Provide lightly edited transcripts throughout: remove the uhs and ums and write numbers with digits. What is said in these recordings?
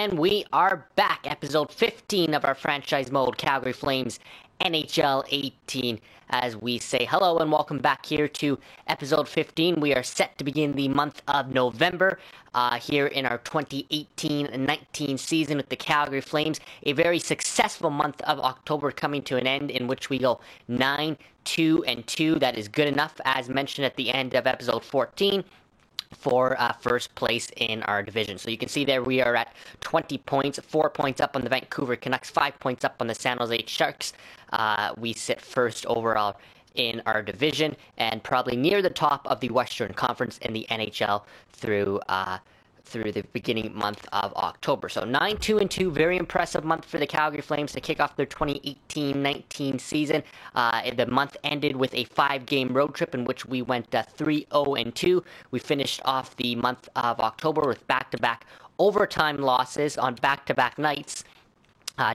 And we are back, episode 15 of our franchise mode, Calgary Flames NHL 18. As we say hello and welcome back here to episode 15. We are set to begin the month of November here in our 2018-19 season with the Calgary Flames. A very successful month of October coming to an end in which we go 9-2-2. That is good enough, as mentioned at the end of episode 14. For first place in our division. So you can see there we are at 20 points, 4 points up on the Vancouver Canucks, 5 points up on the San Jose Sharks. We sit first overall in our division and probably near the top of the Western Conference in the NHL through the beginning month of October. So 9-2-2, very impressive month for the Calgary Flames to kick off their 2018-19 season. The month ended with a 5-game road trip in which we went 3-0-2. We finished off the month of October with back-to-back overtime losses on back-to-back nights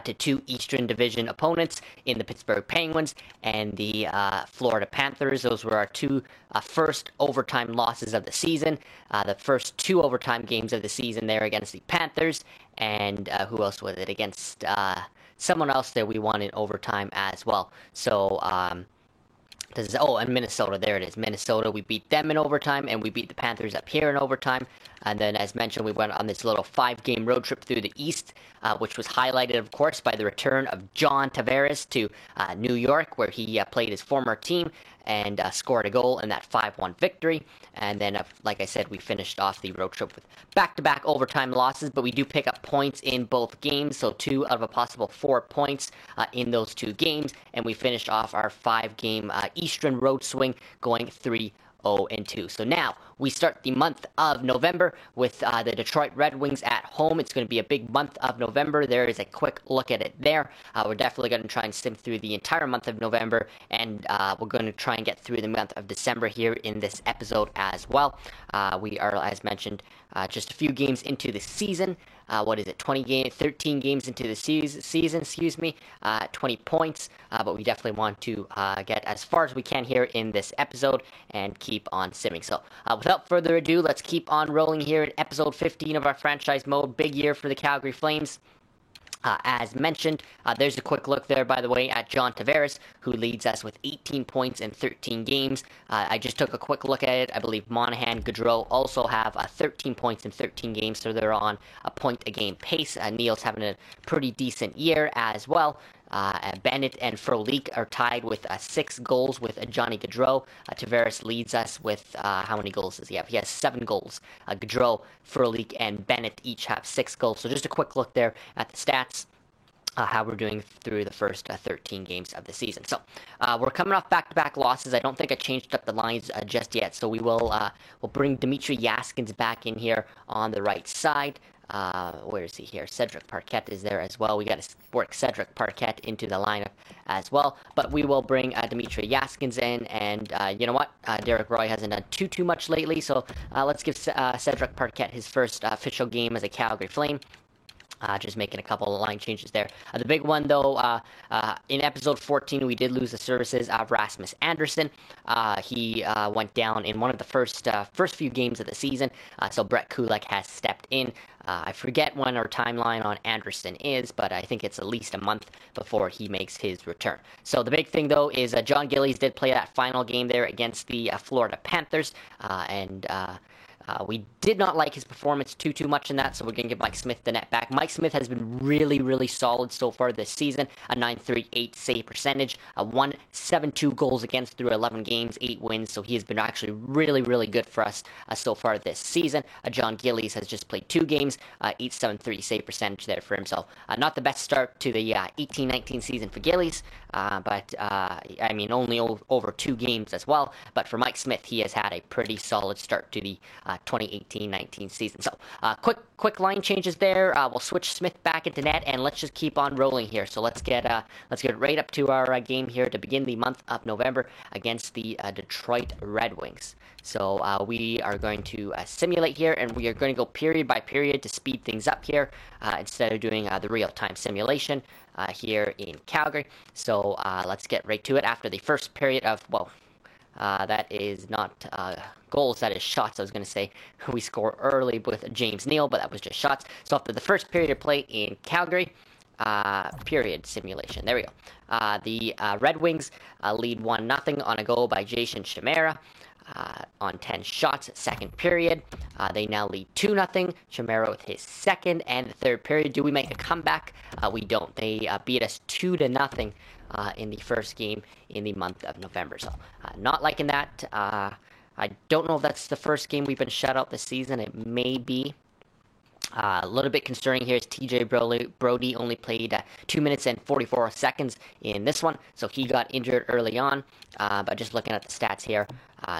to two Eastern Division opponents in the Pittsburgh Penguins and the Florida Panthers. Those were our two first overtime losses of the season. The first two overtime games of the season there against the Panthers, and who else was it? Against someone else that we won in overtime as well. So, and Minnesota, there it is. Minnesota, we beat them in overtime, and we beat the Panthers up here in overtime. And then, as mentioned, we went on this little 5-game road trip through the East, which was highlighted, of course, by the return of John Tavares to New York, where he played his former team and scored a goal in that 5-1 victory. And then, like I said, we finished off the road trip with back-to-back overtime losses, but we do pick up points in both games, so 2 out of a possible 4 points in those 2 games, and we finished off our 5-game Eastern road swing going 3-0-2. So now we start the month of November with the Detroit Red Wings at home. It's going to be a big month of November. There is a quick look at it there. We're definitely going to try and skim through the entire month of November, and we're going to try and get through the month of December here in this episode as well. We are, as mentioned, just a few games into the season. 13 games into the season, 20 points, but we definitely want to get as far as we can here in this episode and keep on simming. So without further ado, let's keep on rolling here in episode 15 of our franchise mode. Big year for the Calgary Flames. As mentioned, there's a quick look there, by the way, at John Tavares, who leads us with 18 points in 13 games. I just took a quick look at it. I believe Monahan, Gaudreau also have 13 points in 13 games, so they're on a point-a-game pace. Neal's having a pretty decent year as well. Bennett and Frolik are tied with 6 goals with Johnny Gaudreau. Tavares leads us with, how many goals does he have? He has 7 goals. Gaudreau, Frolik, and Bennett each have 6 goals. So just a quick look there at the stats. How we're doing through the first 13 games of the season. So we're coming off back-to-back losses. I don't think I changed up the lines just yet, so we'll bring Dmitry Yaskins back in here on the right side. Where is he here? Cedric Parquet is there as well. We got to work Cedric Parquet into the lineup as well. But we will bring Dmitry Yaskins in, and you know what? Derek Roy hasn't done too much lately, so let's give Cedric Parquet his first official game as a Calgary Flame. Just making a couple of line changes there. The big one, though, in episode 14, we did lose the services of Rasmus Andersson. He went down in one of the first few games of the season, so Brett Kulak has stepped in. I forget when our timeline on Andersson is, but I think it's at least a month before he makes his return. So the big thing, though, is John Gillies did play that final game there against the Florida Panthers, and we did not like his performance too much in that, so we're going to give Mike Smith the net back. Mike Smith has been really solid so far this season. A .938 save percentage, a 1.72 goals against through 11 games, 8 wins, so he has been actually really good for us so far this season. John Gillies has just played 2 games, 8.73 save percentage there for himself. Not the best start to the 18-19 season for Gillies, but I mean only over 2 games as well. But for Mike Smith, he has had a pretty solid start to the 2018-19 season. So quick line changes there. We'll switch Smith back into net, and let's just keep on rolling here. So let's get right up to our game here to begin the month of November against the Detroit Red Wings. So we are going to simulate here, and we are going to go period by period to speed things up here instead of doing the real-time simulation here in Calgary. So let's get right to it after the first period of, That is not goals, that is shots, I was going to say. We score early with James Neal, but that was just shots. So after the first period of play in Calgary, period simulation. There we go. The Red Wings lead 1-0 on a goal by Jason Chimera. On 10 shots, second period. They now lead 2-0. Chimera with his second, and the third period. Do we make a comeback? We don't. They beat us 2-0 in the first game in the month of November. So, not liking that. I don't know if that's the first game we've been shut out this season. It may be. A little bit concerning here is TJ Brody only played 2 minutes and 44 seconds in this one, so he got injured early on. But just looking at the stats here,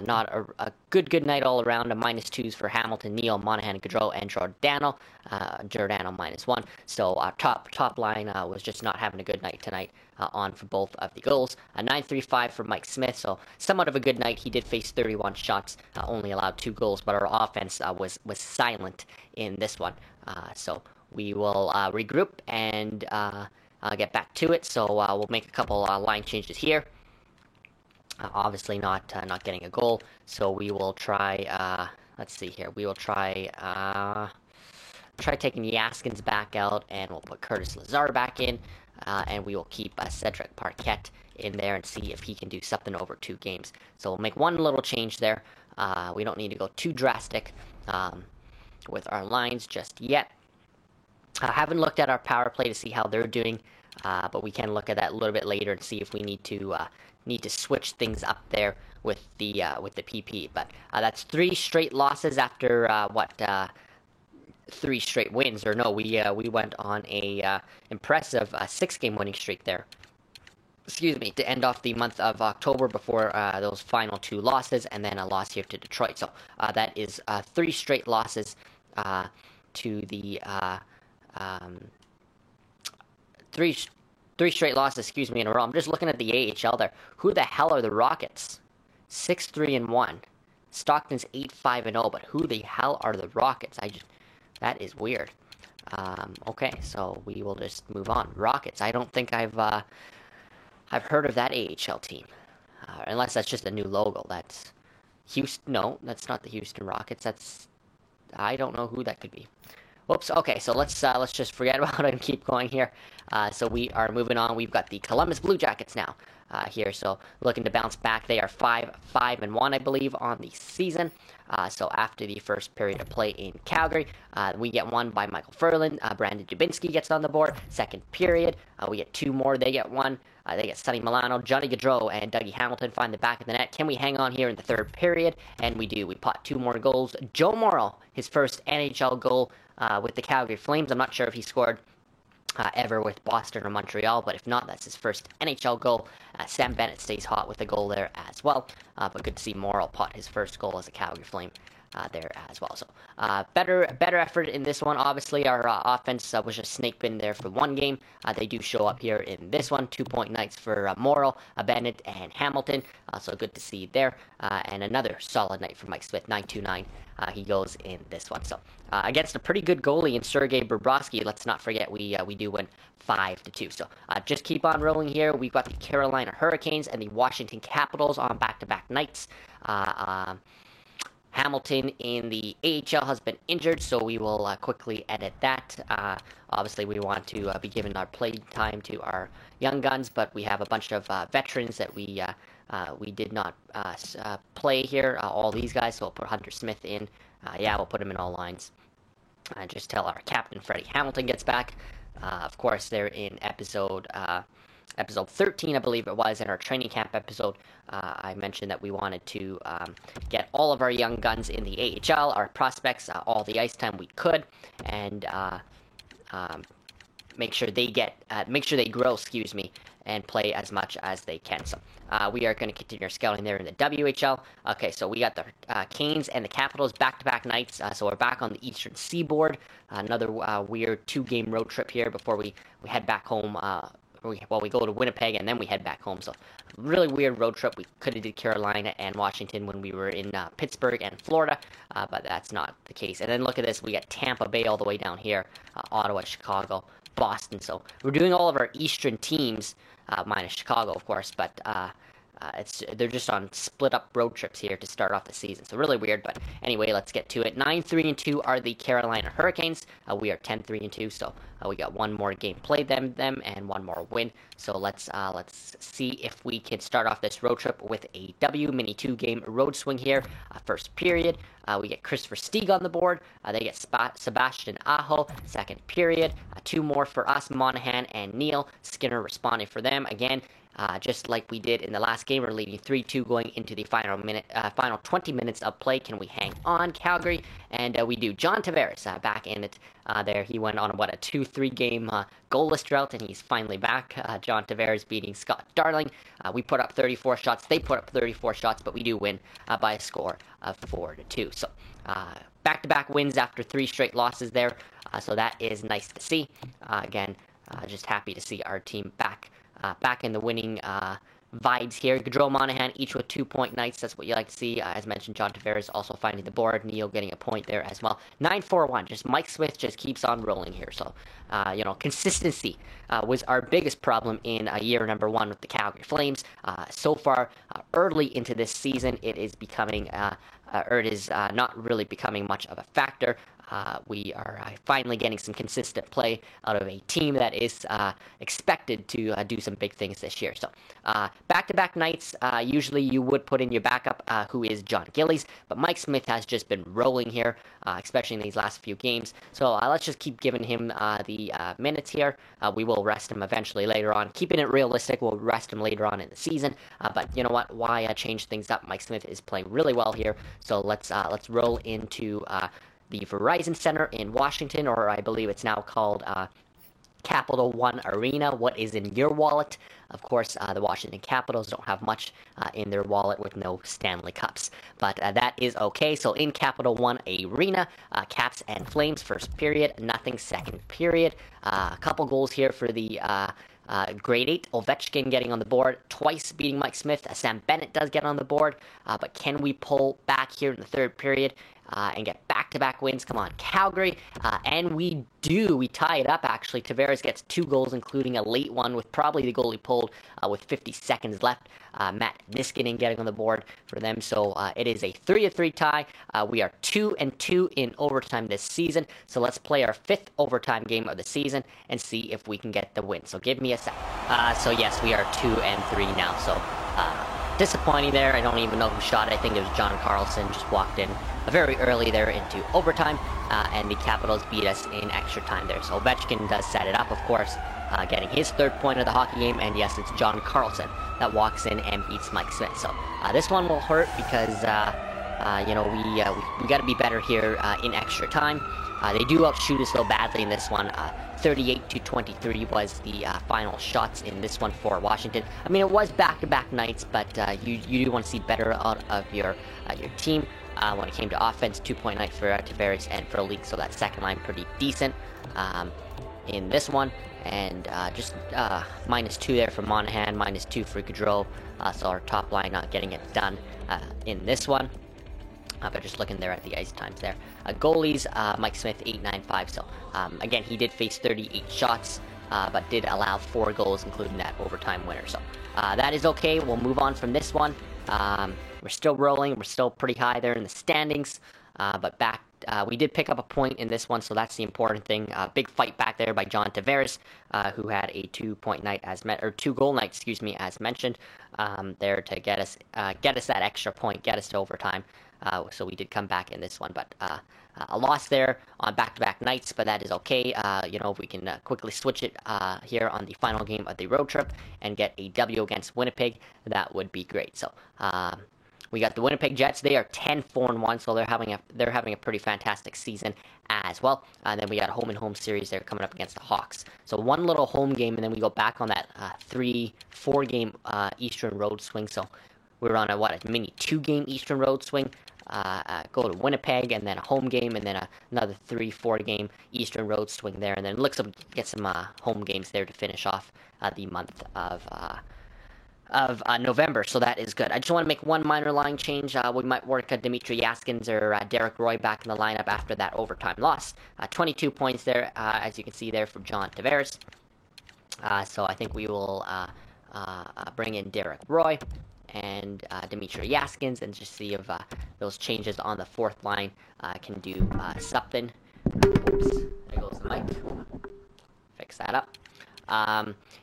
not a good night all around. A -2s for Hamilton, Neal, Monahan, Gaudreau, and Giordano. Giordano -1. So top line was just not having a good night tonight on for both of the goals. A 9.35 for Mike Smith, so somewhat of a good night. He did face 31 shots, only allowed 2 goals, but our offense was silent in this one. So we will regroup and get back to it. So we'll make a couple line changes here. Obviously not getting a goal, so we will try. Let's see here. We will try taking Yaskins back out, and we'll put Curtis Lazar back in, and we will keep Cedric Parquet in there and see if he can do something over 2 games. So we'll make one little change there. We don't need to go too drastic with our lines just yet. I haven't looked at our power play to see how they're doing, but we can look at that a little bit later and see if we need to switch things up there with the PP. But that's 3 straight losses after 3 straight wins. Or no, we went on a impressive 6-game winning streak there. Excuse me, to end off the month of October before those final 2 losses, and then a loss here to Detroit. So that is 3 straight losses to the 3 straight losses, in a row. I'm just looking at the AHL there. Who the hell are the Rockets? 6-3-1. Stockton's 8-5-0, but who the hell are the Rockets? That is weird. Okay, so we will just move on. Rockets. I don't think I've heard of that AHL team, unless that's just a new logo. That's Houston. No, that's not the Houston Rockets. I don't know who that could be. Whoops. Okay, so let's just forget about it and keep going here. So we are moving on. We've got the Columbus Blue Jackets now here. So looking to bounce back. They are 5-1, I believe, on the season. So after the first period of play in Calgary, we get one by Michael Ferland. Brandon Dubinsky gets on the board. Second period, we get 2 more. They get 1. They get Sonny Milano, Johnny Gaudreau, and Dougie Hamilton find the back of the net. Can we hang on here in the third period? And we do. We pot 2 more goals. Joe Morrow, his first NHL goal with the Calgary Flames. I'm not sure if he scored ever with Boston or Montreal, but if not, that's his first NHL goal. Sam Bennett stays hot with a goal there as well, but good to see Morrow pot his first goal as a Calgary Flame there as well. So better effort in this one. Obviously, our offense was just snake bitten there for 1 game. They do show up here in this one. 2-point nights for Morrow, Bennett, and Hamilton. So good to see there. And another solid night for Mike Smith, 9-2-9. He goes in this one. So against a pretty good goalie in Sergei Bobrovsky, let's not forget we do win 5-2. So just keep on rolling here. We've got the Carolina Hurricanes and the Washington Capitals on back-to-back nights. Hamilton in the AHL has been injured, so we will quickly edit that. Obviously, we want to be giving our play time to our young guns, but we have a bunch of veterans that we did not play here. All these guys, so we'll put Hunter Smith in. We'll put him in all lines. Just tell our captain, Freddie Hamilton, gets back. Of course, they're in episode 13, I believe it was, in our training camp episode. I mentioned that we wanted to get all of our young guns in the AHL, our prospects, all the ice time we could, and make sure they grow, and play as much as they can. So we are going to continue our scouting there in the WHL. Okay, so we got the Canes and the Capitals back-to-back nights. So we're back on the Eastern Seaboard. Another weird 2-game road trip here before we head back home. We go to Winnipeg and then we head back home. So really weird road trip. We could have did Carolina and Washington when we were in Pittsburgh and Florida, but that's not the case. And then look at this. We got Tampa Bay all the way down here, Ottawa, Chicago, Boston. So we're doing all of our Eastern teams, minus Chicago, of course, but they're just on split up road trips here to start off the season. So really weird. But anyway, let's get to it. 9-3-2 are the Carolina Hurricanes. We are 10-3-2. So we got one more game played them and one more win. So let's see if we can start off this road trip with a W. Mini 2-game road swing here. First period, we get Christopher Stieg on the board. They get Sebastian Aho. Second period, two more for us, Monahan and Neal. Skinner responding for them again. Just like we did in the last game, we're leading 3-2 going into the final 20 minutes of play. Can we hang on, Calgary? And we do. John Tavares back in it there. He went on, a 2-3 game goalless drought, and he's finally back. John Tavares beating Scott Darling. We put up 34 shots. They put up 34 shots, but we do win by a score of 4-2. So back-to-back wins after 3 straight losses there. So that is nice to see. Again, just happy to see our team back in the winning vibes here. Gaudreau, Monahan, each with 2-point nights. That's what you like to see. As mentioned, John Tavares also finding the board. Neal getting a point there as well. 9-4-1. Just Mike Smith just keeps on rolling here. So, consistency was our biggest problem in year number 1 with the Calgary Flames. So far, early into this season, it is becoming, not really becoming much of a factor. We are finally getting some consistent play out of a team that is expected to do some big things this year. So, back-to-back nights, usually you would put in your backup, who is John Gillies, but Mike Smith has just been rolling here, especially in these last few games. So, let's just keep giving him the minutes here. We will rest him eventually later on. Keeping it realistic, we'll rest him later on in the season. But you know what? Why change things up? Mike Smith is playing really well here. So, let's roll into the Verizon Center in Washington, or I believe it's now called Capital One Arena. What is in your wallet? Of course, the Washington Capitals don't have much in their wallet with no Stanley Cups, but that is okay. So in Capital One Arena, Caps and Flames, first period, nothing, second period. A couple goals here for the grade 8, Ovechkin getting on the board, twice beating Mike Smith. Sam Bennett does get on the board, but can we pull back here in the third period and get back-to-back wins? Come on, Calgary. And we do. We tie it up, actually. Tavares gets 2 goals, including a late one with probably the goal he pulled with 50 seconds left. Matt Niskanen getting on the board for them. So it is a 3-3 tie. We are 2-2 in overtime this season. So let's play our 5th overtime game of the season and see if we can get the win. So give me a sec. So yes, we are 2-3 now. So disappointing there. I don't even know who shot it. I think it was John Carlson. Just walked in very early there into overtime, and the Capitals beat us in extra time there. So Ovechkin does set it up, of course, getting his 3rd point of the hockey game, and yes, it's John Carlson that walks in and beats Mike Smith. So this one will hurt because, we got to be better here in extra time. They do outshoot us though badly in this one. 38-23 was the final shots in this one for Washington. I mean, it was back-to-back nights, but you do want to see better out of your team. When it came to offense, 2-point night for Tavares and for Leak, so that second line pretty decent in this one. And just -2 there for Monahan, -2 for Gaudreau. So our top line not getting it done in this one. But just looking there at the ice times there. Goalies, Mike Smith, 8-9-5. So, again, he did face 38 shots, but did allow 4 goals, including that overtime winner. So, that is okay. We'll move on from this one. We're still rolling. We're still pretty high there in the standings. But we did pick up a point in this one, so that's the important thing. Big fight back there by John Tavares, who had a 2-point night or 2-goal night, as mentioned, there to get us that extra point, get us to overtime. So we did come back in this one, but a loss there on back-to-back nights, but that is okay. If we can quickly switch it here on the final game of the road trip and get a W against Winnipeg, that would be great. So we got the Winnipeg Jets. They are 10-4-1, so they're having a pretty fantastic season as well. And then we got a home-and-home series there coming up against the Hawks. So one little home game, and then we go back on that 3-4 game Eastern road swing. So we're on a mini 2-game Eastern road swing. Go to Winnipeg, and then a home game, and then another 3-4 game Eastern road swing there, and then looks like get some home games there to finish off the month of November, so that is good. I just want to make one minor line change. We might work Dmitry Yaskins or Derek Roy back in the lineup after that overtime loss. 22 points there, as you can see there from John Tavares. So I think we will bring in Derek Roy. and Dmitry Yaskins, and just see if those changes on the fourth line can do something. Oops, there goes the mic. Fix that up.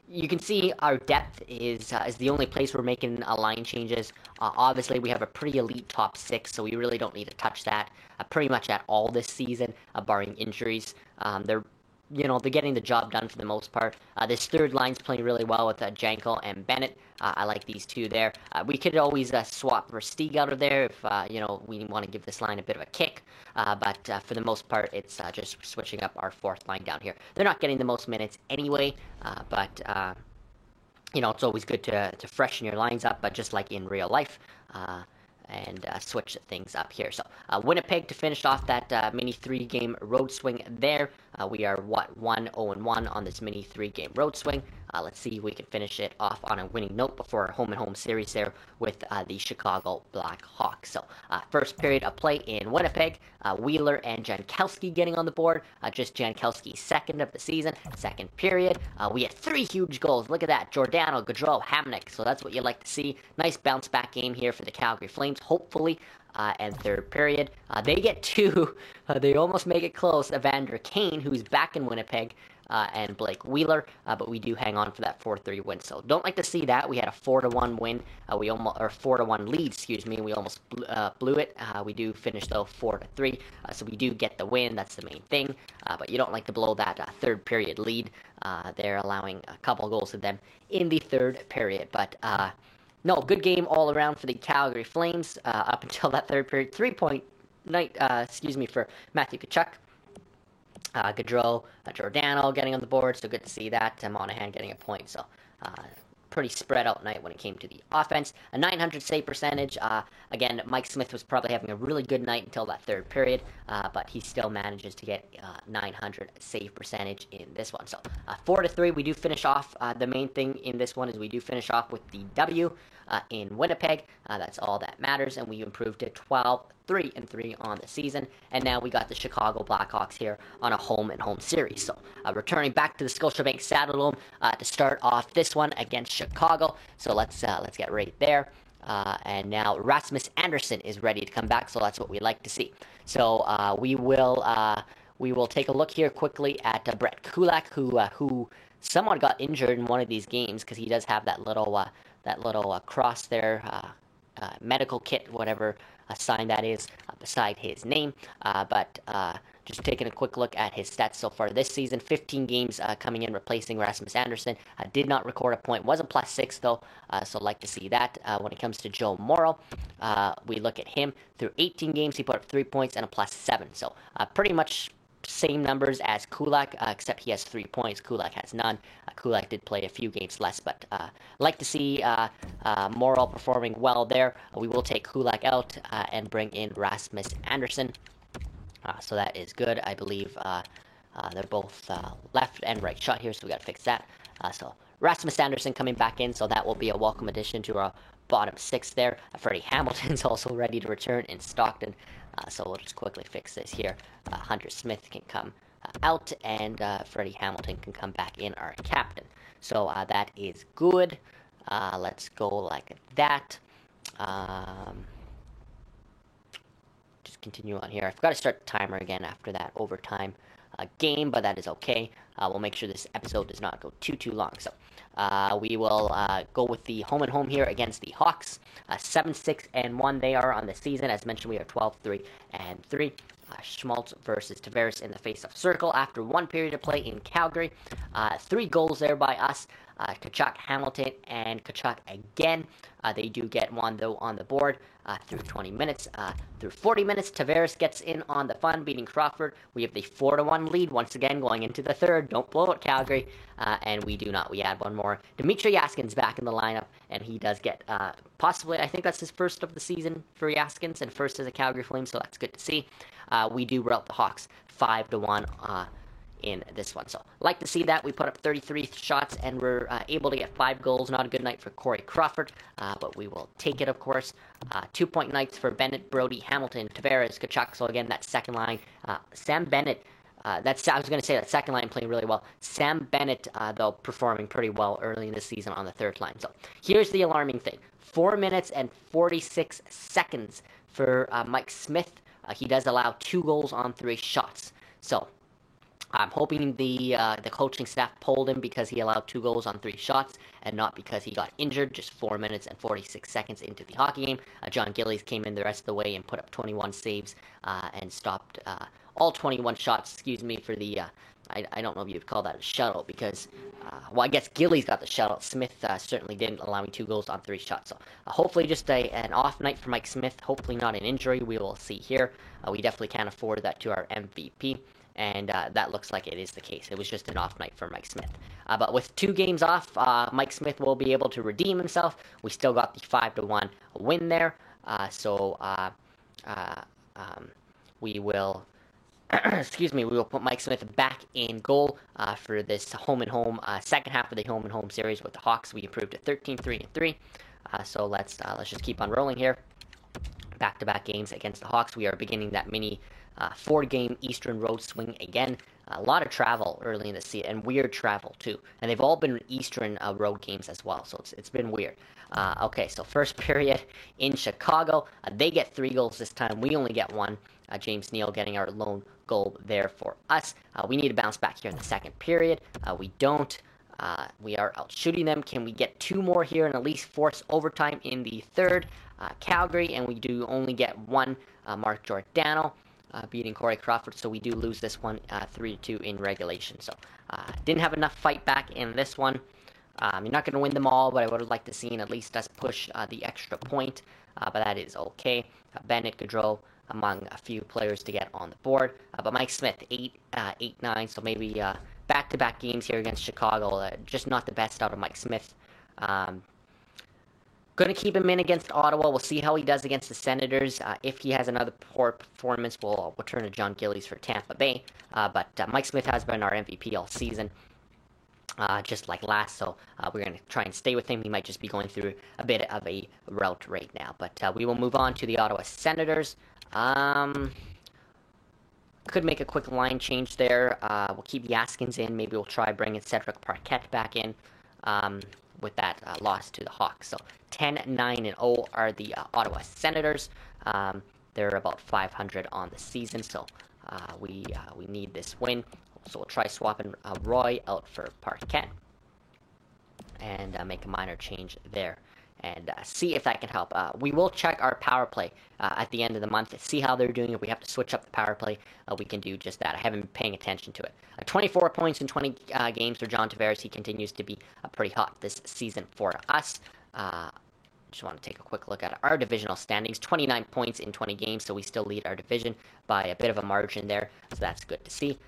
You can see our depth is the only place we're making line changes. Obviously, we have a pretty elite top six, so we really don't need to touch that pretty much at all this season, barring injuries. They're getting the job done for the most part. This third line's playing really well with Jankel and Bennett. I like these two there. We could always swap Versteeg out of there if we want to give this line a bit of a kick. But for the most part, it's just switching up our fourth line down here. They're not getting the most minutes anyway, but it's always good to freshen your lines up, but just like in real life. And switch things up here. So Winnipeg to finish off that mini 3-game road swing there. We are 1-0-1 on this mini 3-game road swing. Let's see if we can finish it off on a winning note before our home-and-home series there with the Chicago Blackhawks. So first period of play in Winnipeg, Wheeler and Jankowski getting on the board. Just Jankowski's second of the season. Second period, we had 3 huge goals. Look at that, Giordano, Gaudreau, Hamonic. So that's what you like to see. Nice bounce-back game here for the Calgary Flames, hopefully. And third period, they get 2. They almost make it close. Evander Kane, who's back in Winnipeg, and Blake Wheeler, but we do hang on for that 4-3 win. So don't like to see that. We had a 4-1 win. We almost, or 4-1 lead, and we almost blew it. We do finish though 4-3, so we do get the win. That's the main thing. But you don't like to blow that third period lead. They're allowing a couple goals to them in the third period, but. No, good game all around for the Calgary Flames up until that third period. 3-point night, for Matthew Tkachuk. Gaudreau, Giordano getting on the board, so good to see that. Monahan getting a point, so pretty spread out night when it came to the offense. A 900 save percentage. Again, Mike Smith was probably having a really good night until that third period, but he still manages to get 900 save percentage in this one. So 4-3, we do finish off. The main thing in this one is we do finish off with the W in Winnipeg. That's all that matters, and we improved to 12-3-3 on the season. And now we got the Chicago Blackhawks here on a home-and-home series. So returning back to the Scotiabank Saddledome to start off this one against Chicago. So let's get right there. And now Rasmus Andersson is ready to come back, so that's what we like to see. So we will take a look here quickly at Brett Kulak, who somewhat got injured in one of these games because he does have that little cross there, medical kit, whatever sign that is, beside his name. But just taking a quick look at his stats so far this season, 15 games coming in replacing Rasmus Andersson. Did not record a point, was a +6 though, so like to see that. When it comes to Joe Morrow, we look at him. Through 18 games, he put up 3 points and a +7, so pretty much same numbers as Kulak, except he has 3 points. Kulak has none. Kulak did play a few games less, but like to see Morrow performing well there. We will take Kulak out and bring in Rasmus Andersson. So that is good. I believe they're both left and right shot here, so we got to fix that. So Rasmus Andersson coming back in, so that will be a welcome addition to our bottom 6 there. Freddie Hamilton's also ready to return in Stockton. So we'll just quickly fix this here. Hunter Smith can come out, and Freddie Hamilton can come back in, our captain. So that is good. Let's go like that. Just continue on here. I forgot to start the timer again after that overtime game, but that is okay. We'll make sure this episode does not go too long. So we will go with the home and home here against the Hawks. 7-6-1 they are on the season. As mentioned, we are 12-3-3. Schmaltz versus Tavares in the face-off circle after 1 period of play in Calgary. 3 goals there by us. Tkachuk, Hamilton, and Tkachuk again. They do get 1, though, on the board through 20 minutes. Through 40 minutes, Tavares gets in on the fun, beating Crawford. We have the 4-1 lead once again going into the third. Don't blow it, Calgary. And we do not. We add 1 more. Dmitry Yaskins back in the lineup, and he does get possibly, I think that's his first of the season for Yaskins, and first as a Calgary Flame, so that's good to see. We do rout the Hawks 5-1 in this one. So like to see that. We put up 33 shots and we're able to get 5 goals. Not a good night for Corey Crawford, but we will take it, of course. 2-point nights for Bennett, Brody, Hamilton, Tavares, Tkachuk. So again, that second line. Sam Bennett, I was going to say that second line playing really well. Sam Bennett, though, performing pretty well early in the season on the third line. So here's the alarming thing. 4 minutes and 46 seconds for Mike Smith. He does allow 2 goals on 3 shots. So I'm hoping the coaching staff pulled him because he allowed 2 goals on 3 shots and not because he got injured just 4 minutes and 46 seconds into the hockey game. John Gillies came in the rest of the way and put up 21 saves and stopped all 21 shots, for the, I don't know if you'd call that a shutout because, I guess Gillies got the shutout. Smith certainly didn't, allowing 2 goals on 3 shots. So hopefully just an off night for Mike Smith. Hopefully not an injury. We will see here. We definitely can't afford that to our MVP. And that looks like it is the case. It was just an off night for Mike Smith. But with 2 games off, Mike Smith will be able to redeem himself. We still got the 5-1 win there. We will, we will put Mike Smith back in goal for this home-and-home second half of the home-and-home series with the Hawks. We improved to 13-3-3. So let's just keep on rolling here. Back-to-back games against the Hawks. We are beginning that mini 4-game Eastern road swing again. A lot of travel early in the season, and weird travel too. And they've all been Eastern road games as well, so it's been weird. Okay, so first period in Chicago. They get 3 goals this time. We only get 1. James Neal getting our lone goal there for us. We need to bounce back here in the second period. We don't. We are out shooting them. Can we get 2 more here and at least force overtime in the third? Calgary, and we do only get 1. Mark Giordano beating Corey Crawford, so we do lose this one 3-2 in regulation. So didn't have enough fight back in this one. You're not going to win them all, but I would have liked to see at least us push the extra point, but that is okay. Bennett, Gaudreau, among a few players to get on the board. But Mike Smith, 8-9, so maybe back-to-back games here against Chicago. Just not the best out of Mike Smith. Going to keep him in against Ottawa. We'll see how he does against the Senators. If he has another poor performance, we'll turn to John Gillies for Tampa Bay. But Mike Smith has been our MVP all season, just like last. So we're going to try and stay with him. He might just be going through a bit of a route right now. But we will move on to the Ottawa Senators. Could make a quick line change there. We'll keep Yaskins in. Maybe we'll try bringing Cedric Parquet back in. With that loss to the Hawks. So 10-9-0 are the Ottawa Senators. They're about 500 on the season, so we need this win. So we'll try swapping Roy out for Parquet and make a minor change there and see if that can help. We will check our power play at the end of the month, see how they're doing. If we have to switch up the power play, we can do just that. I haven't been paying attention to it. 24 points in 20 games for John Tavares. He continues to be pretty hot this season for us. Just want to take a quick look at our divisional standings. 29 points in 20 games, so we still lead our division by a bit of a margin there, so that's good to see.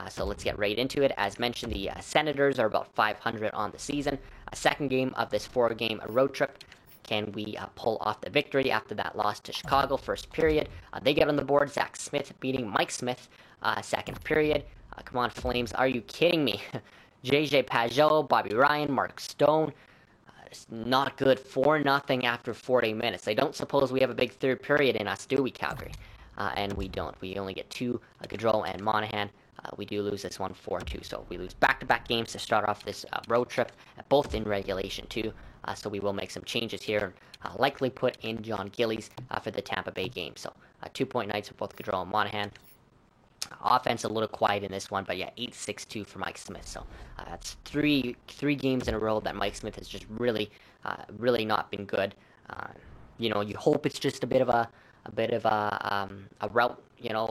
So let's get right into it. As mentioned, the Senators are about 500 on the season. A second game of this 4-game road trip. Can we pull off the victory after that loss to Chicago? First period, they get on the board. Zach Smith beating Mike Smith. Second period, come on, Flames, are you kidding me? JJ Pajot, Bobby Ryan, Mark Stone. It's not good. 4-0 after 40 minutes. I don't suppose we have a big third period in us, do we, Calgary? And we don't. We only get 2, Gaudreau and Monahan. We do lose this one 4-2, so we lose back-to-back games to start off this road trip, both in regulation too. So we will make some changes here, likely put in John Gillies for the Tampa Bay game. So 2-point nights for both Gaudreau and Monahan. Offense a little quiet in this one, but yeah, 8-6-2 for Mike Smith. So that's three games in a row that Mike Smith has just really not been good. You hope it's just a bit of a route,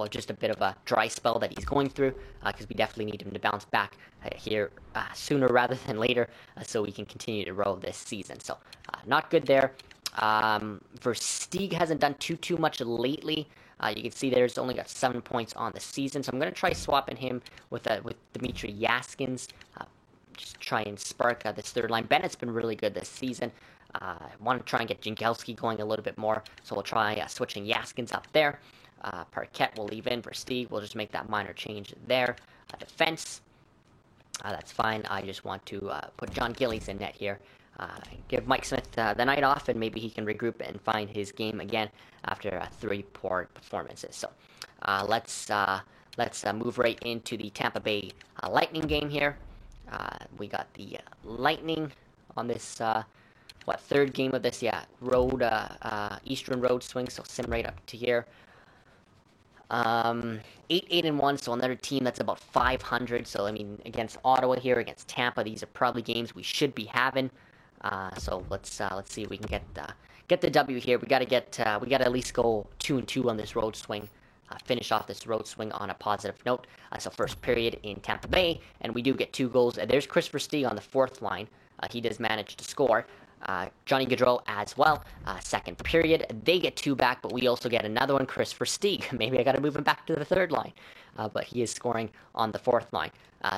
just a bit of a dry spell that he's going through, because we definitely need him to bounce back here sooner rather than later, so we can continue to row this season. So not good there. Versteeg hasn't done too much lately. You can see there's only got 7 points on the season, so I'm going to try swapping him with Dmitry Yaskins. Just try and spark this third line. Bennett's been really good this season. I want to try and get Jankowski going a little bit more, so we'll try switching Yaskins up there. Parquet will leave in. Versteeg, we'll just make that minor change there. Defense, that's fine. I just want to put John Gillies in net here. Give Mike Smith the night off, and maybe he can regroup and find his game again after 3 poor performances. So let's move right into the Tampa Bay Lightning game here. We got the Lightning on this third game of this? Yeah, road, Eastern Road Swing, so sim right up to here. 8-1, so another team that's about 500. So I mean, against Ottawa here, against Tampa, these are probably games we should be having. So let's see if we can get the W here. We gotta at least go 2-2 on this road swing. Finish off this road swing on a positive note. So first period in Tampa Bay, and we do get 2 goals. There's Chris Versteeg on the fourth line. He does manage to score. Johnny Gaudreau as well. Second period, they get 2 back, but we also get another one, Chris Versteeg. Maybe I got to move him back to the third line, but he is scoring on the fourth line.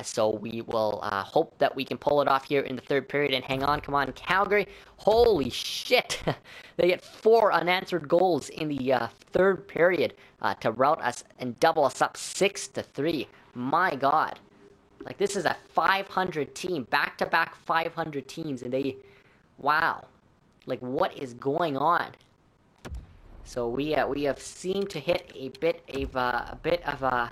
So we will hope that we can pull it off here in the third period and hang on. Come on, Calgary. Holy shit. They get 4 unanswered goals in the third period to rout us and double us up 6-3. My God. Like, this is a 500 team, back-to-back 500 teams, and they... Wow, like what is going on? So we have seemed to hit a bit of a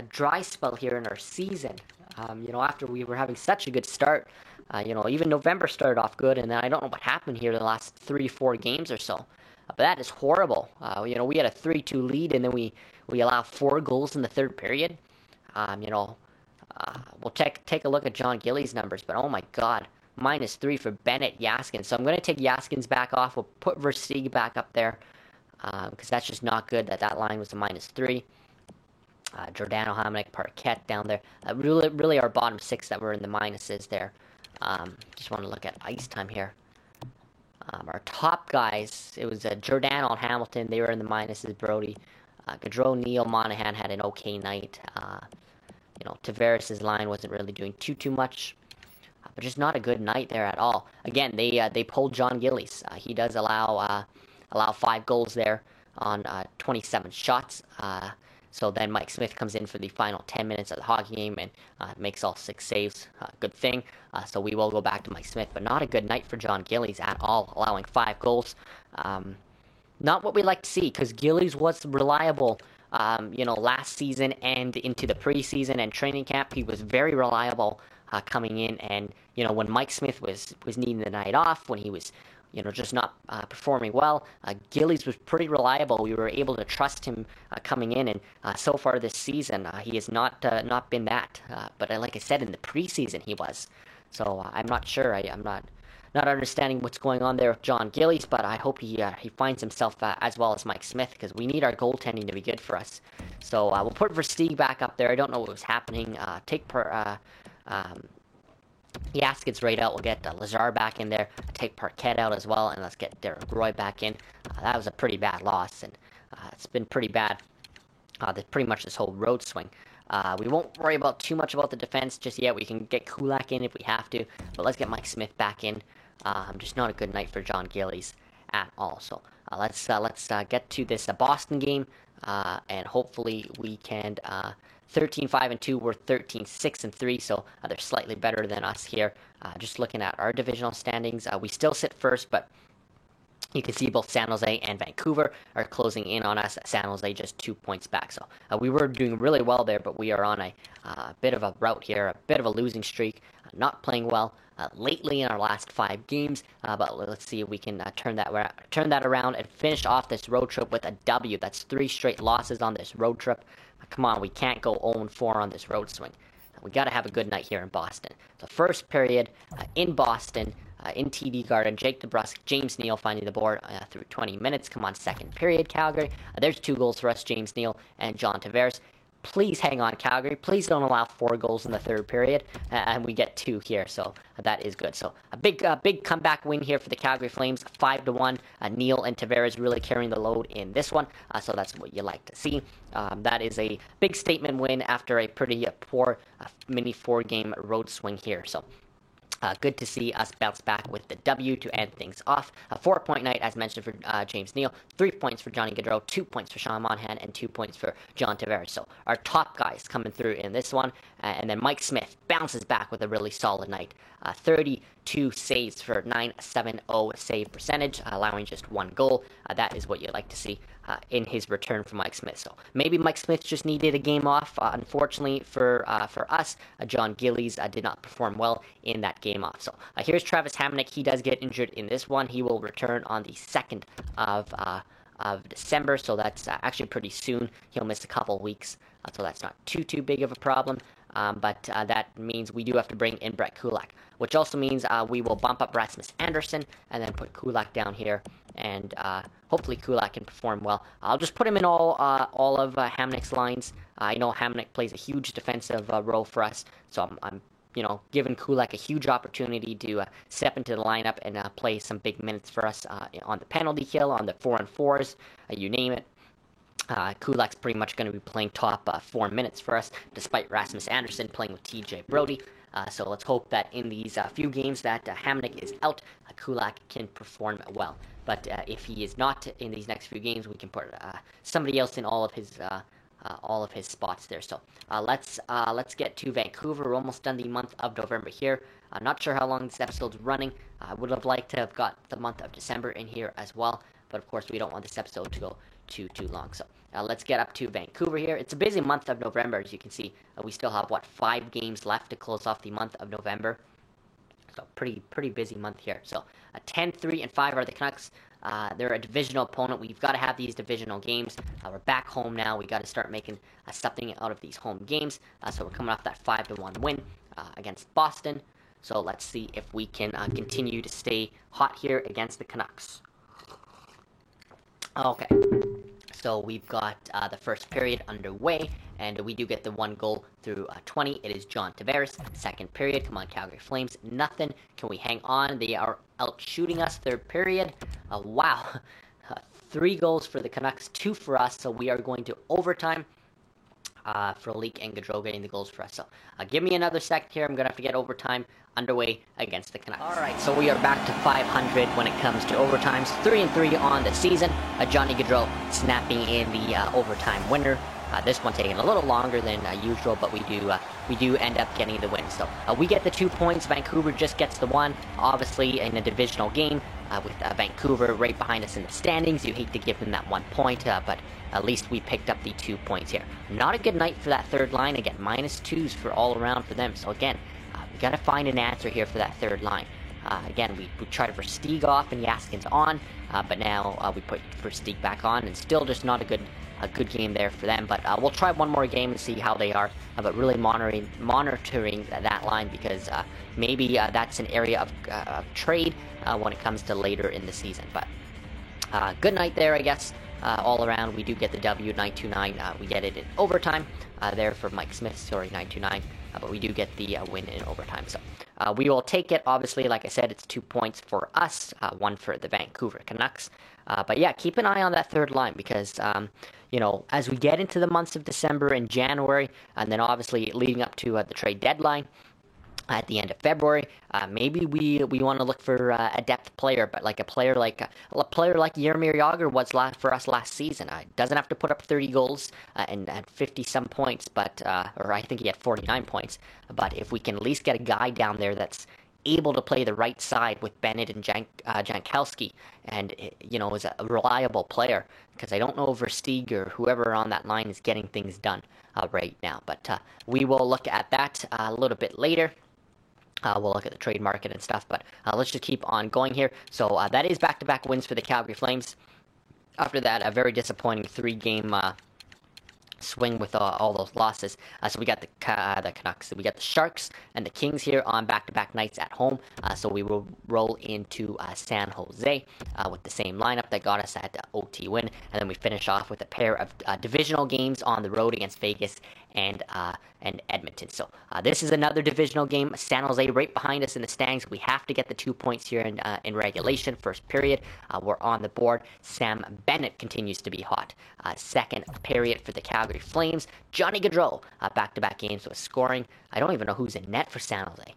dry spell here in our season. After we were having such a good start, even November started off good, and then I don't know what happened here the last 3-4 games or so. But that is horrible. We had a 3-2 lead, and then we allow 4 goals in the third period. We'll take a look at John Gillies' numbers, but oh my God. -3 for Bennett Yaskins. So I'm going to take Yaskins back off. We'll put Versteeg back up there because that's just not good that line was a -3. Giordano, Hamonic, Parkett down there. Really our bottom 6 that were in the minuses there. Just want to look at ice time here. Our top guys, it was Giordano and Hamilton. They were in the minuses. Brody. Gaudreau, Neal, Monahan had an okay night. Tavares' line wasn't really doing too much. But just not a good night there at all. Again, they pulled John Gillies. He does allow 5 goals there on 27 shots. So then Mike Smith comes in for the final 10 minutes of the hockey game and makes all 6 saves. Good thing. So we will go back to Mike Smith, but not a good night for John Gillies at all, allowing 5 goals. Not what we like to see, because Gillies was reliable. Last season and into the preseason and training camp, he was very reliable. Coming in, and when Mike Smith was needing the night off, when he was just not performing well, Gillies was pretty reliable. We were able to trust him coming in, and so far this season he has not been that. But like I said, in the preseason he was. So I'm not sure. I'm not understanding what's going on there with John Gillies, but I hope he finds himself as well as Mike Smith, because we need our goaltending to be good for us. So we'll put Versteeg back up there. I don't know what was happening. Yaskins right out. We'll get Lazar back in there. Take Parkett out as well, and let's get Derek Roy back in. That was a pretty bad loss, and it's been pretty bad. Pretty much this whole road swing. We won't worry about too much about the defense just yet. We can get Kulak in if we have to, but let's get Mike Smith back in. Just not a good night for John Gillies at all. So let's get to this Boston game, and hopefully we can. 13-5-2, we're 13-6-3, so they're slightly better than us here. Just looking at our divisional standings, we still sit first, but you can see both San Jose and Vancouver are closing in on us. San Jose just 2 points back, so we were doing really well there, but we are on a bit of a rout here, a bit of a losing streak, not playing well lately in our last 5 games, but let's see if we can turn that around and finish off this road trip with a W. That's 3 straight losses on this road trip. Come on, we can't go 0-4 on this road swing. We got to have a good night here in Boston. The first period in Boston, in TD Garden, Jake DeBrusk, James Neal finding the board through 20 minutes. Come on, second period, Calgary. There's 2 goals for us, James Neal and John Tavares. Please hang on, Calgary. Please don't allow 4 goals in the third period, and we get 2 here, so that is good. So a big comeback win here for the Calgary Flames, 5-1. Neal and Tavares really carrying the load in this one, so that's what you like to see. That is a big statement win after a pretty poor mini 4-game road swing here. So good to see us bounce back with the W to end things off. A 4-point night, as mentioned, for James Neal. 3 points for Johnny Gaudreau, 2 points for Sean Monahan, and 2 points for John Tavares. So our top guys coming through in this one. And then Mike Smith bounces back with a really solid night. 32 saves for 970 save percentage, allowing just 1 goal. That is what you like to see in his return for Mike Smith. So maybe Mike Smith just needed a game off. Unfortunately for us, John Gillies did not perform well in that game off. So here's Travis Hamonic. He does get injured in this one. He will return on the 2nd of December, so that's actually pretty soon. He'll miss a couple weeks, so that's not too big of a problem. But that means we do have to bring in Brett Kulak, which also means we will bump up Rasmus Andersson and then put Kulak down here, and hopefully Kulak can perform well. I'll just put him in all of Hamonic's lines. I know Hamonic plays a huge defensive role for us, so I'm giving Kulak a huge opportunity to step into the lineup and play some big minutes for us on the penalty kill, on the 4-on-4s, you name it. Kulak's pretty much going to be playing top 4 minutes for us, despite Rasmus Andersson playing with TJ Brody. So let's hope that in these few games that Hamonic is out, Kulak can perform well. But if he is not in these next few games, we can put somebody else in all of his spots there. So let's get to Vancouver. We're almost done the month of November here. I'm not sure how long this episode's running. I would have liked to have got the month of December in here as well, but of course we don't want this episode to go too long. So let's get up to Vancouver here. It's a busy month of November, as you can see. We still have 5 games left to close off the month of November. So pretty busy month here. So 10, 3, and 5 are the Canucks. They're a divisional opponent. We've got to have these divisional games. We're back home now. We got to start making something out of these home games. So we're coming off that 5-1 win against Boston. So let's see if we can continue to stay hot here against the Canucks. Okay, so we've got the first period underway, and we do get the 1 goal through 20. It is John Tavares. Second period, come on Calgary Flames, nothing. Can we hang on? They are out shooting us. Third period, wow, 3 goals for the Canucks, 2 for us, so we are going to overtime. Frolik and Gaudreau getting the goals for us. So give me another second here. I'm going to have to get overtime underway against the Canucks. All right, so we are back to 500 when it comes to overtimes. 3-3 on the season. Johnny Gaudreau snapping in the overtime winner. This one taking a little longer than usual, but we do end up getting the win. So we get the 2 points. Vancouver just gets the 1. Obviously, in a divisional game with Vancouver right behind us in the standings, you hate to give them that 1 point, but at least we picked up the 2 points here. Not a good night for that third line. Again, -2s for all around for them. So again, we got to find an answer here for that third line. Again, we tried Versteeg off and Yaskins on, but now we put Versteeg back on, and still just not a good game there for them. But we'll try one more game and see how they are, but really monitoring that line, because maybe that's an area of trade when it comes to later in the season. But good night there, I guess. All around, we do get the W, 9-2-9. We get it in overtime there for Mike Smith, 9-2-9. But we do get the win in overtime. So we will take it. Obviously, like I said, it's 2 points for us, 1 for the Vancouver Canucks. But yeah, keep an eye on that third line, because as we get into the months of December and January, and then obviously leading up to the trade deadline at the end of February, maybe we want to look for a depth player, but like a player like Jaromir Jagr was for us last season. Doesn't have to put up 30 goals and 50 some points, but or I think he had 49 points. But if we can at least get a guy down there that's able to play the right side with Bennett and Jankowski, and is a reliable player, because I don't know if Versteeg or whoever on that line is getting things done right now. But we will look at that a little bit later. We'll look at the trade market and stuff, but let's just keep on going here. So that is back-to-back wins for the Calgary Flames. After that, a very disappointing 3-game swing with all those losses. So we got the Canucks, we got the Sharks and the Kings here on back-to-back nights at home. So we will roll into San Jose with the same lineup that got us at OT win, and then we finish off with a pair of divisional games on the road against Vegas and Edmonton. So this is another divisional game. San Jose right behind us in the standings. We have to get the 2 points here in regulation. First period, we're on the board. Sam Bennett continues to be hot. Second period for the Calgary Flames. Johnny Gaudreau, back-to-back games with scoring. I don't even know who's in net for San Jose.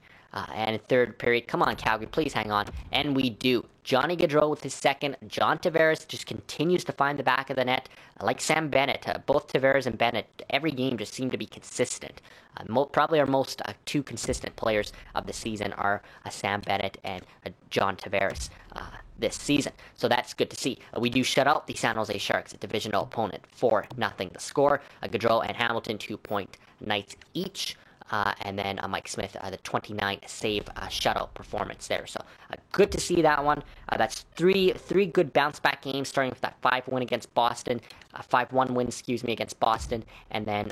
And in third period, come on, Calgary, please hang on. And we do. Johnny Gaudreau with his second. John Tavares just continues to find the back of the net. Like Sam Bennett, both Tavares and Bennett, every game just seem to be consistent. Probably our most two consistent players of the season are Sam Bennett and John Tavares this season. So that's good to see. We do shut out the San Jose Sharks, a divisional opponent, 4-0 the score. Gaudreau and Hamilton 2-point nights each. And then Mike Smith, the 29 save shutout performance there. So good to see that one. That's three good bounce back games, starting with that 5-1 win against Boston, 5-1 win, against Boston, and then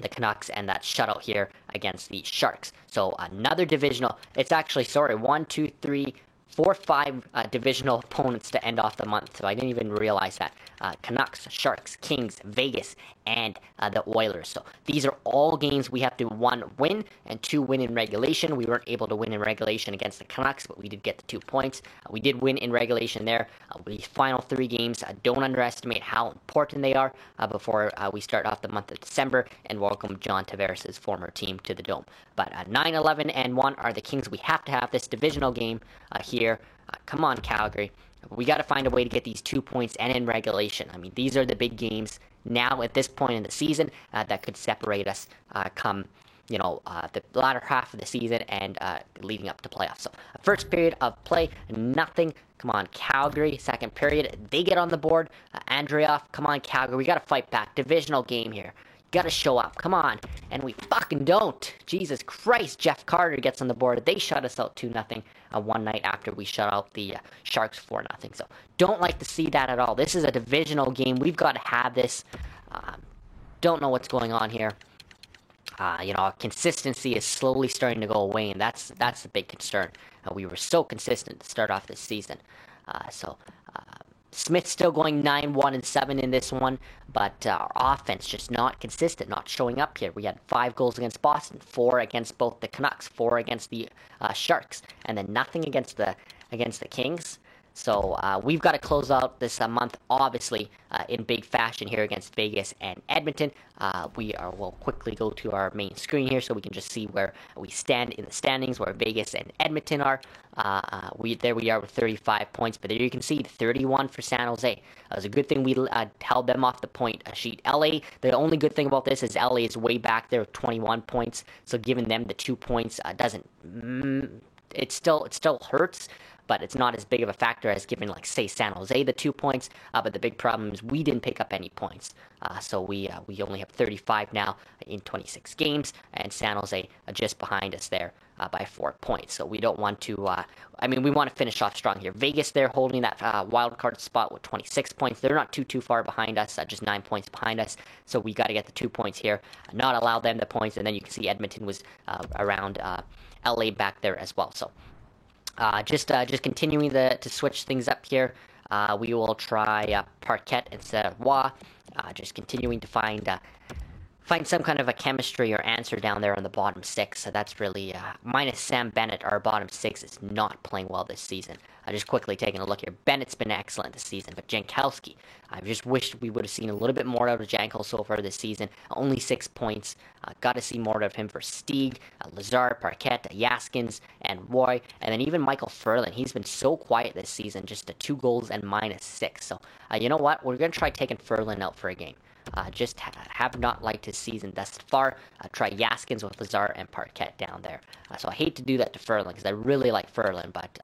the Canucks and that shutout here against the Sharks. So another divisional. It's actually, 1, 2, 3, 4, 5 divisional opponents to end off the month. So I didn't even realize that. Canucks, Sharks, Kings, Vegas, and the Oilers. So these are all games we have to 1 win and 2 win in regulation. We weren't able to win in regulation against the Canucks, but we did get the 2 points. We did win in regulation there. These final 3 games, don't underestimate how important they are before we start off the month of December and welcome John Tavares' former team to the Dome. But 9-11-1 are the Kings. We have to have this divisional game here. Come on, Calgary. We got to find a way to get these 2 points and in regulation. I mean, these are the big games now at this point in the season that could separate us come, the latter half of the season and leading up to playoffs. So, first period of play, nothing. Come on, Calgary. Second period, they get on the board. Andreoff, come on, Calgary. We got to fight back. Divisional game here. Got to show up. Come on. And we fucking don't. Jesus Christ. Jeff Carter gets on the board. They shut us out 2-0 one night after we shut out the Sharks 4-0. So don't like to see that at all. This is a divisional game. We've got to have this. Don't know what's going on here. Consistency is slowly starting to go away, and that's the big concern. We were so consistent to start off this season. Smith's still going 9-1-7 in this one, but our offense just not consistent, not showing up here. We had 5 goals against Boston, 4 against both the Canucks, 4 against the Sharks, and then nothing against the Kings. So we've got to close out this month, obviously, in big fashion here against Vegas and Edmonton. We'll quickly go to our main screen here so we can just see where we stand in the standings, where Vegas and Edmonton are. There we are with 35 points, but there you can see 31 for San Jose. It was a good thing we held them off the point sheet. LA, the only good thing about this is LA is way back there with 21 points, so giving them the 2 points doesn't... it still hurts, but it's not as big of a factor as giving, say, San Jose the 2 points. But the big problem is we didn't pick up any points. So we only have 35 now in 26 games, and San Jose just behind us there by 4 points. So we don't want to, we want to finish off strong here. Vegas, they're holding that wild card spot with 26 points. They're not too far behind us, just 9 points behind us. So we got to get the 2 points here, not allow them the points, and then you can see Edmonton was around LA back there as well. So just continuing to switch things up here. We will try Parquet instead of Waugh. Just continuing to find some kind of a chemistry or answer down there on the bottom 6. So that's really minus Sam Bennett. Our bottom 6 is not playing well this season. Just quickly taking a look here. Bennett's been excellent this season, but Jankowski, I just wished we would have seen a little bit more out of Jankel so far this season. Only 6 points. Got to see more of him for Stieg, Lazar, Parquet, Yaskins, and Roy, and then even Michael Ferland. He's been so quiet this season, just 2 goals and minus 6. So you know what? We're going to try taking Ferland out for a game. Just have not liked his season thus far. Try Yaskins with Lazar and Parquet down there. So I hate to do that to Ferland because I really like Ferland, but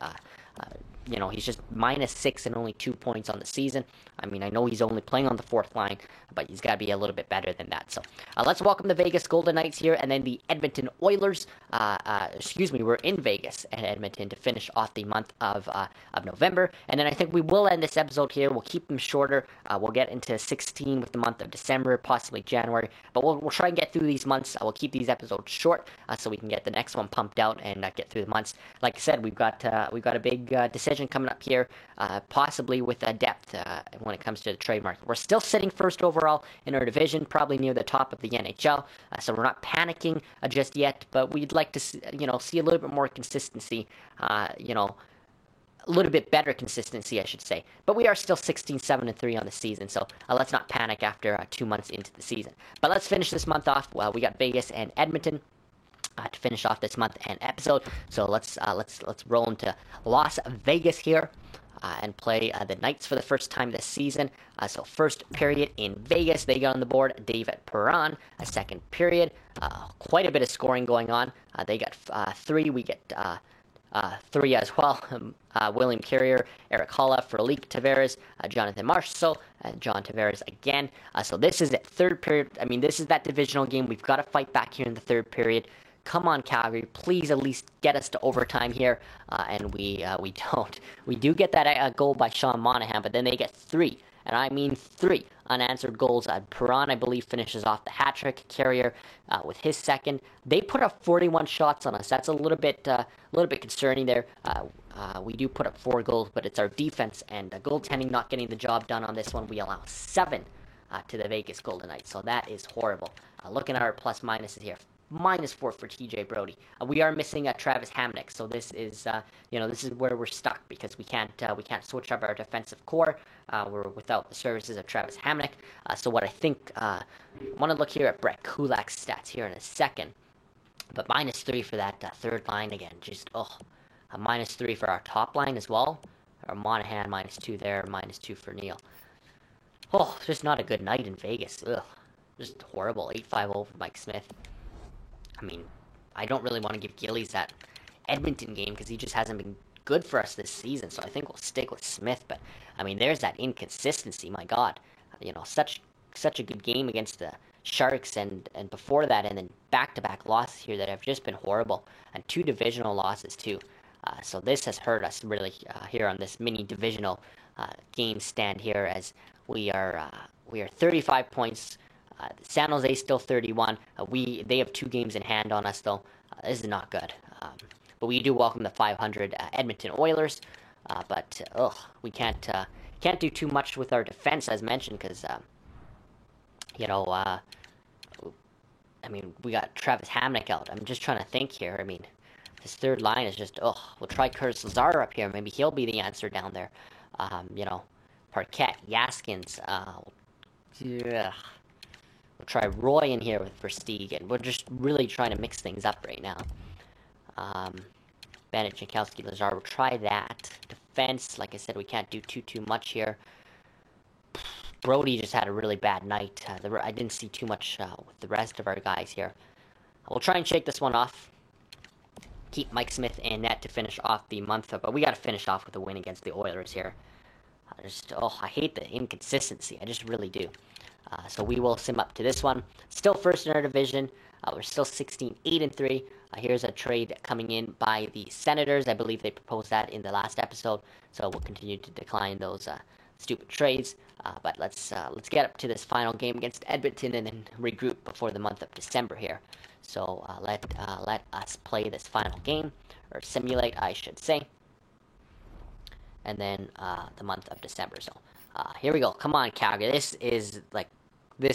he's just minus 6 and only 2 points on the season. I know he's only playing on the 4th line, but he's got to be a little bit better than that. So let's welcome the Vegas Golden Knights here, and then the Edmonton Oilers. We're in Vegas and Edmonton to finish off the month of November, and then I think we will end this episode here. We'll keep them shorter. We'll get into 16 with the month of December, possibly January, but we'll try and get through these months. We'll keep these episodes short so we can get the next one pumped out and get through the months. Like I said, we've got a big decision coming up here, possibly with depth when it comes to the trade market. We're still sitting first overall in our division, probably near the top of the NHL, so we're not panicking just yet, but we'd like to see a little bit more consistency, a little bit better consistency, I should say. But we are still 16-7-3 on the season, so let's not panic after 2 months into the season. But let's finish this month off. We got Vegas and Edmonton. to finish off this month and episode. So let's roll into Las Vegas here. And play the Knights for the first time this season. So first period in Vegas, they got on the board David Perron. A second period, quite a bit of scoring going on. They got 3, we get 3 as well. William Carrier, Eric Holla, Frelique Tavares, Jonathan Marshall, and John Tavares again. So this is it, third period. I mean, this is that divisional game. We've got to fight back here in the third period. Come on, Calgary, please at least get us to overtime here, and we don't. We do get that goal by Sean Monahan, but then they get 3, and I mean 3 unanswered goals. Perron, I believe, finishes off the hat trick. Carrier with his second. They put up 41 shots on us. That's a little bit concerning there. We do put up 4 goals, but it's our defense and goaltending not getting the job done on this one. We allow 7 to the Vegas Golden Knights, so that is horrible. Looking at our plus minuses here. -4 for TJ Brody. We are missing Travis Hamonic, so this is this is where we're stuck because we can't switch up our defensive core. We're without the services of Travis Hamonic. So what I think, I want to look here at Brett Kulak's stats here in a second, but -3 for that third line again. Just a -3 for our top line as well. Or Monahan -2 there, -2 for Neal. Oh, just not a good night in Vegas. Ugh, just horrible. 8-5 over Mike Smith. I mean, I don't really want to give Gillies that Edmonton game because he just hasn't been good for us this season. So I think we'll stick with Smith. But I mean, there's that inconsistency. My God, such a good game against the Sharks and before that, and then back-to-back losses here that have just been horrible, and 2 divisional losses too. So this has hurt us really here on this mini divisional game stand here, as we are 35 points. San Jose still 31. They have 2 games in hand on us though. This is not good. But we do welcome the 500 Edmonton Oilers. But we can't do too much with our defense as mentioned because I mean, we got Travis Hamonic out. I'm just trying to think here. I mean, his third line is just we'll try Curtis Lazar up here. Maybe he'll be the answer down there. Parkett, Yaskins. Yeah. We'll try Roy in here for Stieg, and we're just really trying to mix things up right now. Bennett, Jankowski, Lazar, we'll try that. Defense, like I said, we can't do too much here. Brody just had a really bad night. I didn't see too much with the rest of our guys here. We'll try and shake this one off. Keep Mike Smith in net to finish off the month, but we got to finish off with a win against the Oilers here. I hate the inconsistency. I just really do. So we will sim up to this one. Still first in our division. We're still 16-8-3. Here's a trade coming in by the Senators. I believe they proposed that in the last episode. So we'll continue to decline those stupid trades. But let's get up to this final game against Edmonton and then regroup before the month of December here. So let us play this final game, or simulate, I should say. And then the month of December. So here we go. Come on, Calgary. This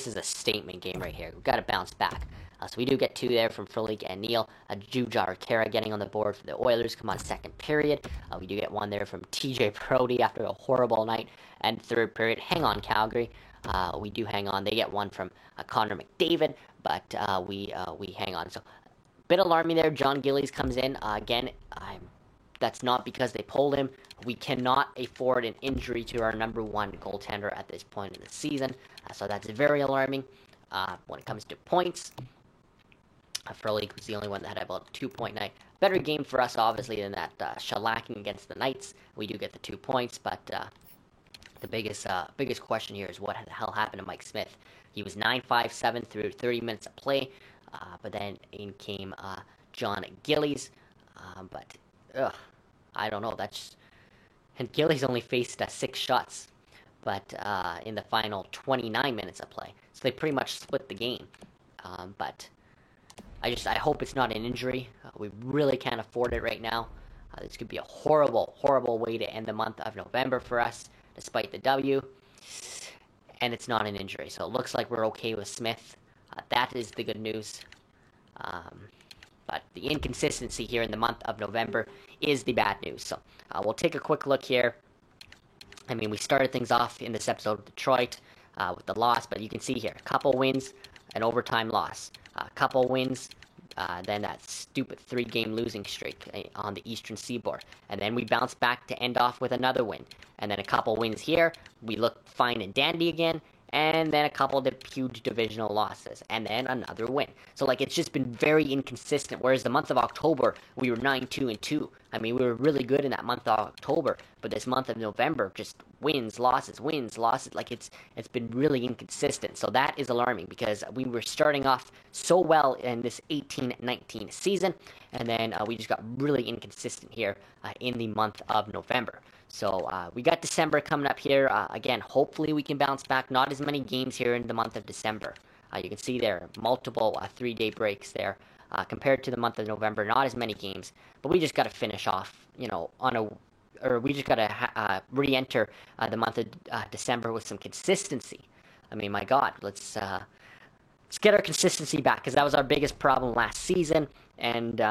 is a statement game right here. We've got to bounce back. So we do get 2 there from Frelick and Neal. Jujhar Khaira getting on the board for the Oilers. Come on, second period. We do get 1 there from TJ Brody after a horrible night. And third period, hang on, Calgary. We do hang on. They get 1 from Connor McDavid, but we hang on. So a bit alarming there. John Gillies comes in. Again, that's not because they pulled him. We cannot afford an injury to our number 1 goaltender at this point in the season. So that's very alarming. When it comes to points, Frelick was the only one that had about 2.9. Better game for us, obviously, than that shellacking against the Knights. We do get the 2 points, but the biggest question here is what the hell happened to Mike Smith. He was 9-5-7 through 30 minutes of play, but then in came John Gillies. I don't know. And Gillies only faced 6 shots, but in the final 29 minutes of play, so they pretty much split the game. But I hope it's not an injury. We really can't afford it right now. This could be a horrible, horrible way to end the month of November for us, despite the W. And it's not an injury, so it looks like we're okay with Smith. That is the good news. But the inconsistency here in the month of November is the bad news. So we'll take a quick look here. I mean, we started things off in this episode with Detroit with the loss, but you can see here, a couple wins, an overtime loss. A couple wins, then that stupid 3-game losing streak on the Eastern Seaboard. And then we bounced back to end off with another win. And then a couple wins here. We look fine and dandy again. And then a couple of huge divisional losses, and then another win. So, it's just been very inconsistent, whereas the month of October, we were 9-2-2. I mean, we were really good in that month of October, but this month of November, just wins, losses, wins, losses. It's been really inconsistent, so that is alarming, because we were starting off so well in this 18-19 season, and then we just got really inconsistent here in the month of November. So we got December coming up here. Again, hopefully we can bounce back. Not as many games here in the month of December. You can see there, multiple 3-day breaks there. Compared to the month of November, not as many games. But we just got to finish off, we just got to re-enter the month of December with some consistency. I mean, my God, let's get our consistency back, because that was our biggest problem last season. And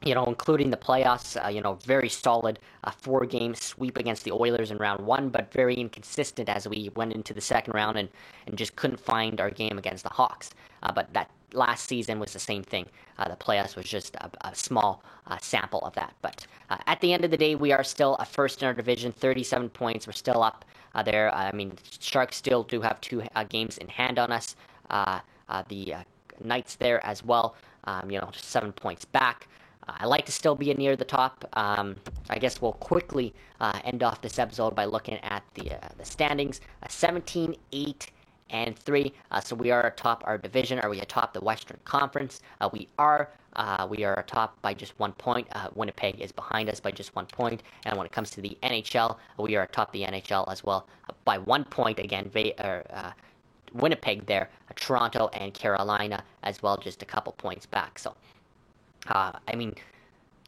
including the playoffs, very solid 4-game sweep against the Oilers in round 1, but very inconsistent as we went into the second round and just couldn't find our game against the Hawks. But that last season was the same thing. The playoffs was just a small sample of that. But at the end of the day, we are still first in our division, 37 points. We're still up there. I mean, Sharks still do have 2 games in hand on us. The Knights there as well, just 7 points back. I like to still be near the top. I guess we'll quickly end off this episode by looking at the standings. 17, 8, and 3. So we are atop our division. Are we atop the Western Conference? We are. We are atop by just 1 point. Winnipeg is behind us by just 1 point. And when it comes to the NHL, we are atop the NHL as well by 1 point. Again, Winnipeg there, Toronto and Carolina as well, just a couple points back. So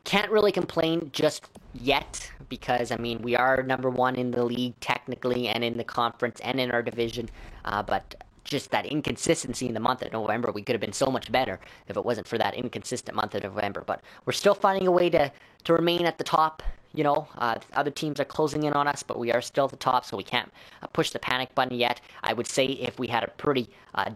can't really complain just yet, because, we are number 1 in the league technically, and in the conference, and in our division, but just that inconsistency in the month of November, we could have been so much better if it wasn't for that inconsistent month of November. But we're still finding a way to remain at the top. Other teams are closing in on us, but we are still at the top, so we can't push the panic button yet. I would say if we had a pretty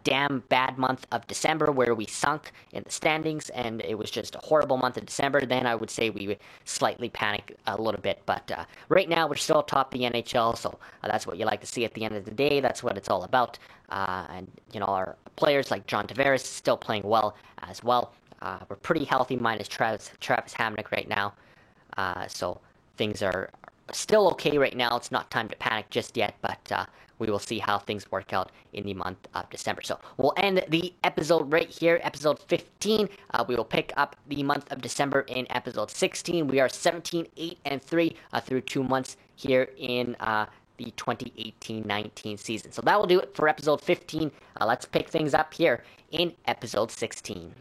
damn bad month of December where we sunk in the standings and it was just a horrible month of December, then I would say we would slightly panic a little bit. But right now, we're still atop the NHL, so that's what you like to see at the end of the day. That's what it's all about. And our players like John Tavares is still playing well as well. We're pretty healthy minus Travis Hamonic right now. So things are still okay right now. It's not time to panic just yet, but we will see how things work out in the month of December. So we'll end the episode right here, episode 15. We will pick up the month of December in episode 16. We are 17, 8, and 3 through 2 months here in the 2018-19 season. So that will do it for episode 15. Let's pick things up here in episode 16.